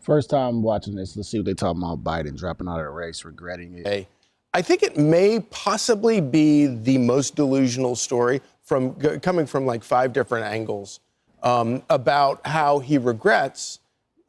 First time watching this. Let's see what they talking about. Biden dropping out of the race, regretting it. Hey, I think it may possibly be the most delusional story coming from like 5 different angles about how he regrets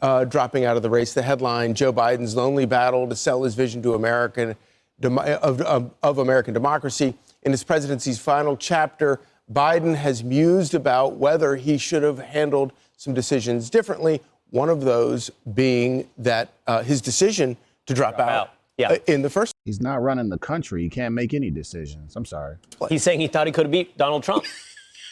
dropping out of the race. The headline: Joe Biden's lonely battle to sell his vision to American of American democracy. In his presidency's final chapter, Biden has mused about whether he should have handled some decisions differently. One of those being that his decision to drop out. Yeah. In the first. He's not running the country. He can't make any decisions. I'm sorry. He's saying he thought he could have beat Donald Trump.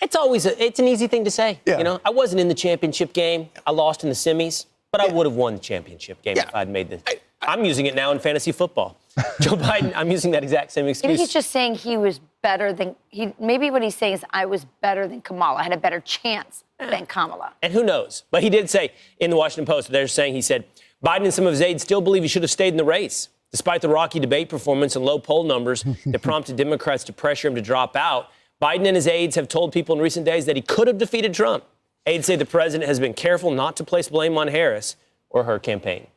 It's an easy thing to say. Yeah. You know, I wasn't in the championship game. I lost in the semis, but I would have won the championship game if I'd made this. I'm using it now in fantasy football. Joe Biden, I'm using that exact same excuse. Maybe he's just saying he was better than maybe what he's saying is I was better than Kamala. I had a better chance than Kamala. And who knows? But he did say in the Washington Post, he said, Biden and some of his aides still believe he should have stayed in the race, despite the rocky debate performance and low poll numbers that prompted Democrats to pressure him to drop out. Biden and his aides have told people in recent days that he could have defeated Trump. Aides say the president has been careful not to place blame on Harris or her campaign.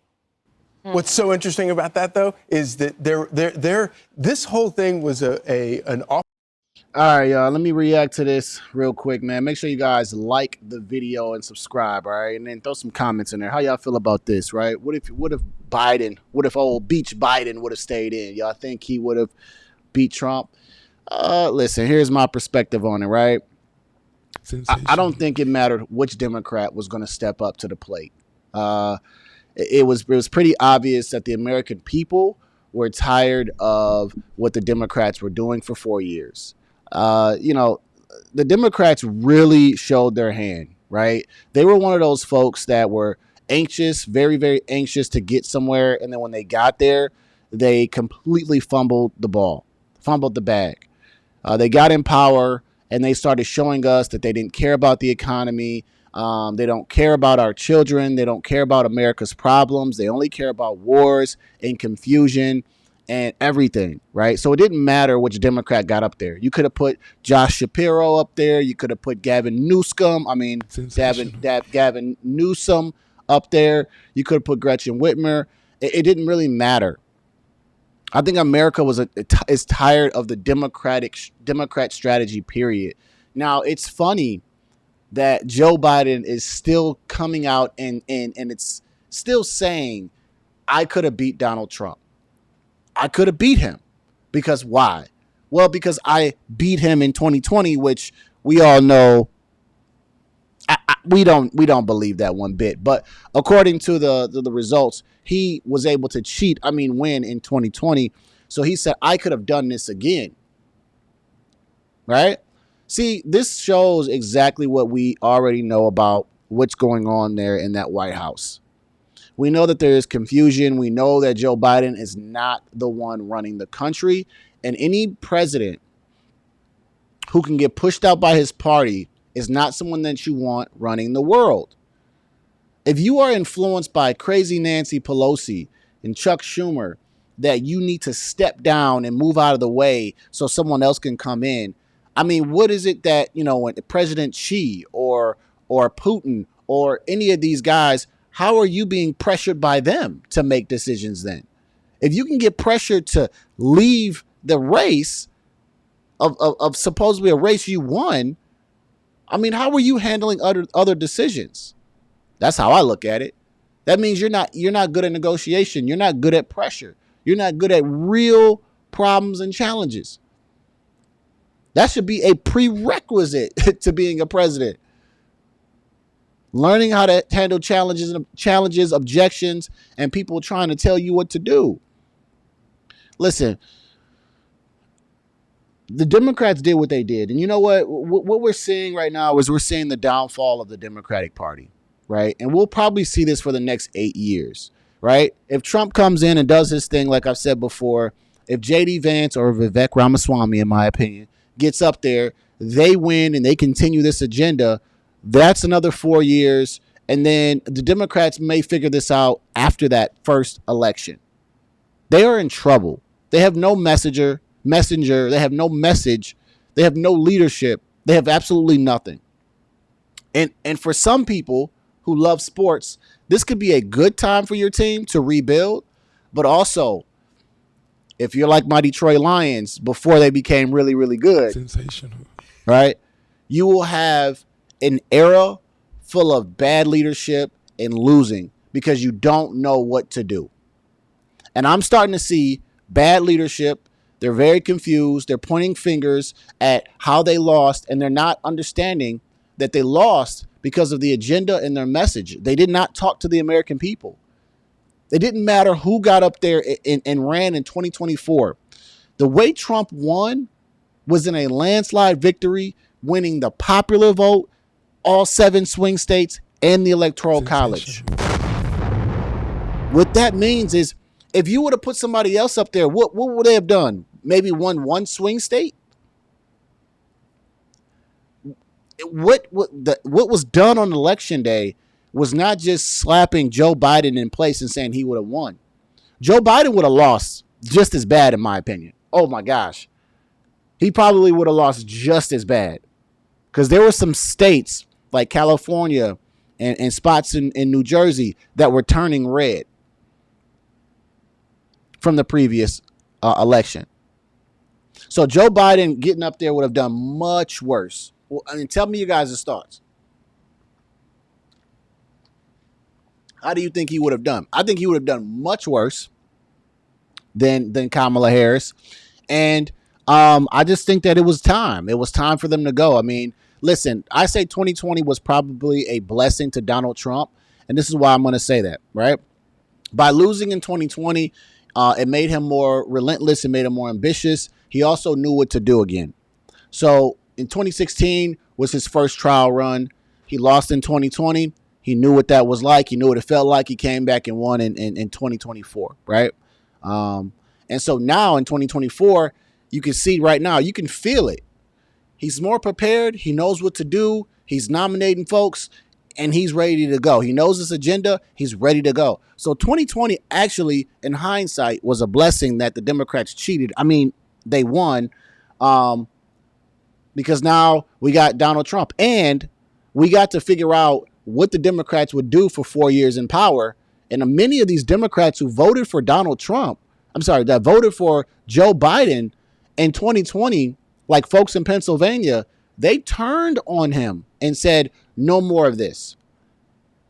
What's so interesting about that, though, is that this whole thing was an off. All right, y'all. Let me react to this real quick, man. Make sure you guys like the video and subscribe, all right? And then throw some comments in there. How y'all feel about this, right? What if old Beach Biden would have stayed in? Y'all think he would have beat Trump? Listen, here's my perspective on it, right? I don't think it mattered which Democrat was going to step up to the plate. It was pretty obvious that the American people were tired of what the Democrats were doing for 4 years. The Democrats really showed their hand, right? They were one of those folks that were anxious, very, very anxious to get somewhere. And then when they got there, they completely fumbled the bag. They got in power and they started showing us that they didn't care about the economy. They don't care about our children. They don't care about America's problems. They only care about wars and confusion and everything, right? So it didn't matter which Democrat got up there. You could have put Josh Shapiro up there. You could have put Gavin Newsom up there. You could have put Gretchen Whitmer. It didn't really matter. I think America is tired of the Democrat strategy, period. Now, it's funny that Joe Biden is still coming out and it's still saying, I could have beat Donald Trump. I could have beat him. Because why? Well, because I beat him in 2020, which we all know we don't believe that one bit. But according to the results, he was able to win in 2020. So he said, I could have done this again. Right? See, this shows exactly what we already know about what's going on there in that White House. We know that there is confusion. We know that Joe Biden is not the one running the country. And any president who can get pushed out by his party is not someone that you want running the world. If you are influenced by crazy Nancy Pelosi and Chuck Schumer, that you need to step down and move out of the way so someone else can come in. I mean, what is it that, when President Xi or Putin or any of these guys, how are you being pressured by them to make decisions then? If you can get pressured to leave the race of supposedly a race you won, I mean, how are you handling other decisions? That's how I look at it. That means you're not good at negotiation. You're not good at pressure. You're not good at real problems and challenges. That should be a prerequisite to being a president. Learning how to handle challenges, objections, and people trying to tell you what to do. Listen, the Democrats did what they did. And you know what? What we're seeing right now is we're seeing the downfall of the Democratic Party, right? And we'll probably see this for the next 8 years, right? If Trump comes in and does his thing, like I've said before, if J.D. Vance or Vivek Ramaswamy, in my opinion, gets up there, they win and they continue this agenda, that's another 4 years. And then the Democrats may figure this out after that first election. They are in trouble. They have no messenger. They have no message. They have no leadership. They have absolutely nothing. And for some people who love sports, This could be a good time for your team to rebuild, but also, if you're like my Detroit Lions before they became really, really good, sensational, right? You will have an era full of bad leadership and losing because you don't know what to do. And I'm starting to see bad leadership. They're very confused. They're pointing fingers at how they lost, and they're not understanding that they lost because of the agenda and their message. They did not talk to the American people. It didn't matter who got up there and ran in 2024. The way Trump won was in a landslide victory, winning the popular vote, all 7 swing states, and the Electoral College. What that means is if you would have put somebody else up there, what would they have done? Maybe won 1 swing state? What was done on election day was not just slapping Joe Biden in place and saying he would have won. Joe Biden would have lost just as bad, in my opinion. Oh my gosh. He probably would have lost just as bad. Because there were some states like California and spots in New Jersey that were turning red from the previous election. So Joe Biden getting up there would have done much worse. Well, I mean, tell me you guys' thoughts. How do you think he would have done? I think he would have done much worse than Kamala Harris. And I just think that it was time. It was time for them to go. I mean, listen, I say 2020 was probably a blessing to Donald Trump. And this is why I'm going to say that, right? By losing in 2020, it made him more relentless. It made him more ambitious. He also knew what to do again. So in 2016 was his first trial run. He lost in 2020. He knew what that was like. He knew what it felt like. He came back and won in 2024, right? And so now in 2024, you can see right now, you can feel it. He's more prepared. He knows what to do. He's nominating folks, and he's ready to go. He knows his agenda. He's ready to go. So 2020 actually, in hindsight, was a blessing that the Democrats cheated. I mean, they won because now we got Donald Trump, and we got to figure out what the Democrats would do for 4 years in power. And many of these Democrats who voted for Donald Trump, that voted for Joe Biden in 2020, like folks in Pennsylvania, they turned on him and said, no more of this.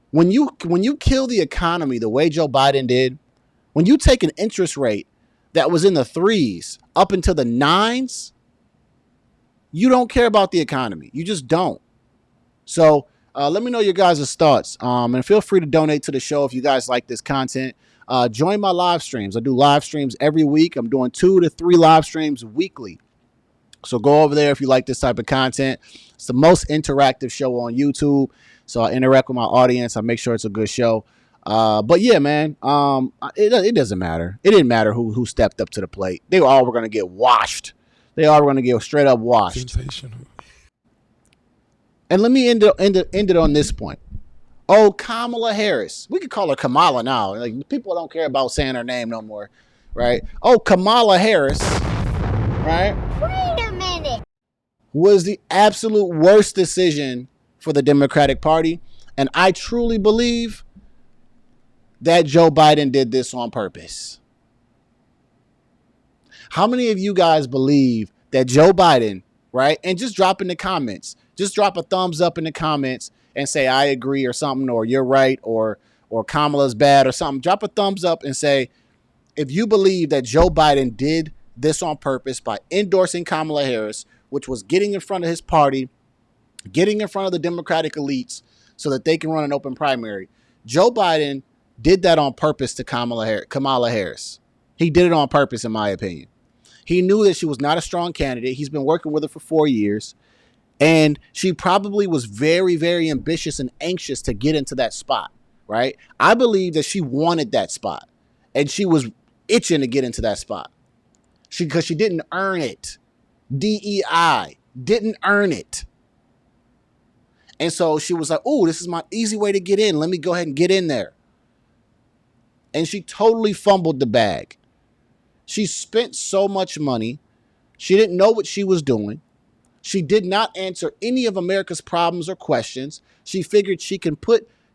When you kill the economy the way Joe Biden did, when you take an interest rate that was in the 3s up into the 9s, you don't care about the economy. You just don't. So let me know your guys' thoughts. And feel free to donate to the show if you guys like this content. Join my live streams. I do live streams every week. I'm doing 2 to 3 live streams weekly. So go over there if you like this type of content. It's the most interactive show on YouTube. So I interact with my audience. I make sure it's a good show. But yeah, man, it doesn't matter. It didn't matter who stepped up to the plate. They all were going to get washed. They all were going to get straight up washed. sensational. And let me end it on this point. Oh, Kamala Harris. We could call her Kamala now. Like, people don't care about saying her name no more, right? Oh, Kamala Harris, right? Wait a minute. Was the absolute worst decision for the Democratic Party. And I truly believe that Joe Biden did this on purpose. How many of you guys believe that Joe Biden, right? And just drop in the comments. Just drop a thumbs up in the comments and say, I agree or something, or you're right, or Kamala's bad or something. Drop a thumbs up and say, if you believe that Joe Biden did this on purpose by endorsing Kamala Harris, which was getting in front of his party, getting in front of the Democratic elites so that they can run an open primary. Joe Biden did that on purpose to Kamala Harris. He did it on purpose, in my opinion. He knew that she was not a strong candidate. He's been working with her for 4 years. And she probably was very, very ambitious and anxious to get into that spot, right? I believe that she wanted that spot. And she was itching to get into that spot. Because she didn't earn it. DEI. Didn't earn it. And so she was like, oh, this is my easy way to get in. Let me go ahead and get in there. And she totally fumbled the bag. She spent so much money. She didn't know what she was doing. She did not answer any of America's problems or questions. She figured she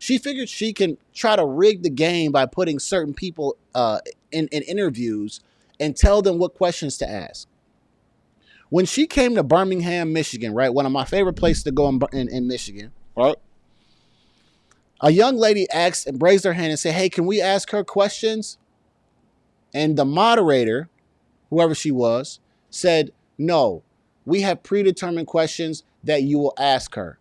She figured she can try to rig the game by putting certain people in interviews and tell them what questions to ask. When she came to Birmingham, Michigan, right, one of my favorite places to go in Michigan, right, a young lady asked and raised her hand and said, hey, can we ask her questions? And the moderator, whoever she was, said, no, we have predetermined questions that you will ask her.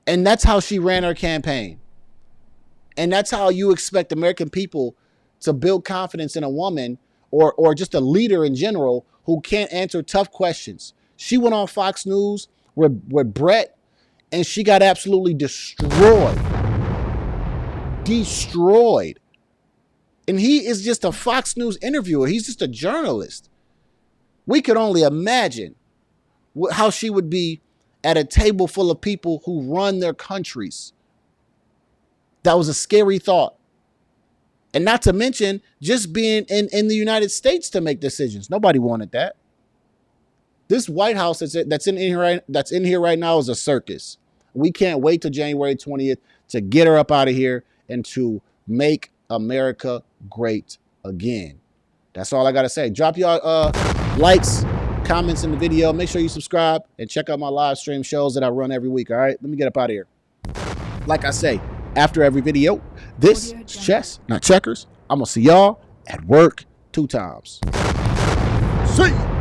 And that's how she ran her campaign. And that's how you expect American people to build confidence in a woman or just a leader in general who can't answer tough questions. She went on Fox News with Brett, and she got absolutely destroyed. Destroyed. And he is just a Fox News interviewer. He's just a journalist. We could only imagine how she would be at a table full of people who run their countries. That was a scary thought. And not to mention just being in the United States to make decisions. Nobody wanted that. This White House that's in here right now is a circus. We can't wait till January 20th to get her up out of here and to make America great again. That's all I got to say. Drop your likes, comments in the video. Make sure you subscribe and check out my live stream shows that I run every week. All right, let me get up out of here. Like I say, after every video, this is chess, not checkers. I'm going to see y'all at work 2 times. See ya.